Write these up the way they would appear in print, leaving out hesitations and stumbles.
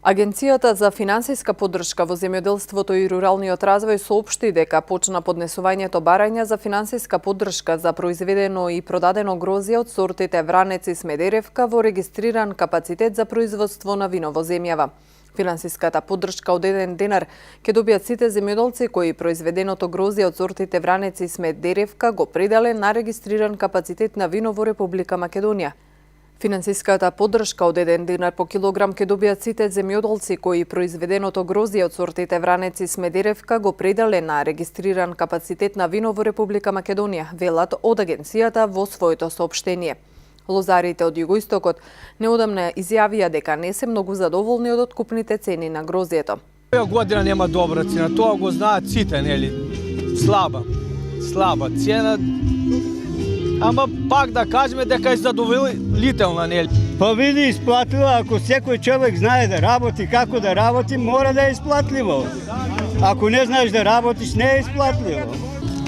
Агенцијата за финансиска поддршка во земјоделството и руралниот развој соопшти дека почна поднесувањето барања за финансиска поддршка за произведено и продадено грозје од сортите Вранец и Смедеревка во регистриран капацитет за производство на вино во земјава. Финансиската поддршка од 1 денар ќе добијат сите земјоделци кои произведеното грозје од сортите Вранец и Смедеревка го пределе на регистриран капацитет на вино во Република Македонија. Финансиската поддршка од 1 динар по килограм ќе добијат сите земјоделци кои произведеното грозје од сортите Вранец и Смедеревка го пределе на регистриран капацитет на вино во Република Македонија, велат од агенцијата во своето соопштение. Лозарите од југоистокот неодамна изјавија дека не се многу задоволни од откупните цени на грозјето. Оваа година нема добра цена, тоа го знаат сите, нели? Слаба цена. Ама пак да кажеме дека е задоволителна, нели? Па види, исплатлива, ако секој човек знае да работи, како да работи, мора да е исплатливо. Ако не знаеш да работиш, не е исплатливо.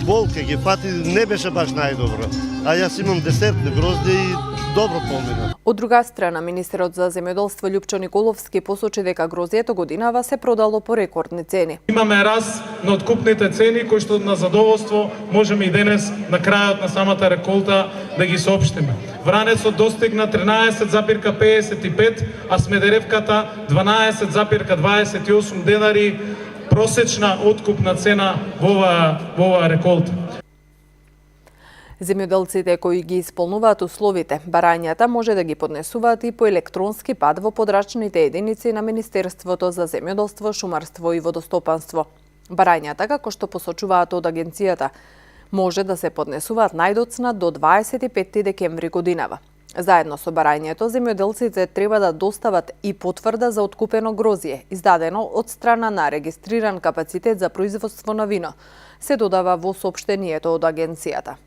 Болка ги фати, не беше баш најдобро. А јас имам десертни грозде и добро помина. Од друга страна, министерот за земјоделство Љупчо Николовски посочи дека грозјето годинава се продало по рекордни цени. Имаме раст на откупните цени кои што на задоволство можеме и денес на крајот на самата реколта да ги соопштиме. Вранецот достигна 13,55, а Смедеревката 12,28 денари просечна откупна цена во оваа реколта. Земјоделците кои ги исполнуваат условите, барањата може да ги поднесуваат и по електронски пат во подрачните единици на Министерството за земјоделство, шумарство и водостопанство. Барањата, како што посочуваат од агенцијата, може да се поднесуваат најдоцна до 25 декември годинава. Заедно со барањето, земјоделците треба да достават и потврда за откупено грозје, издадено од страна на регистриран капацитет за производство на вино, се додава во соопштението од агенцијата.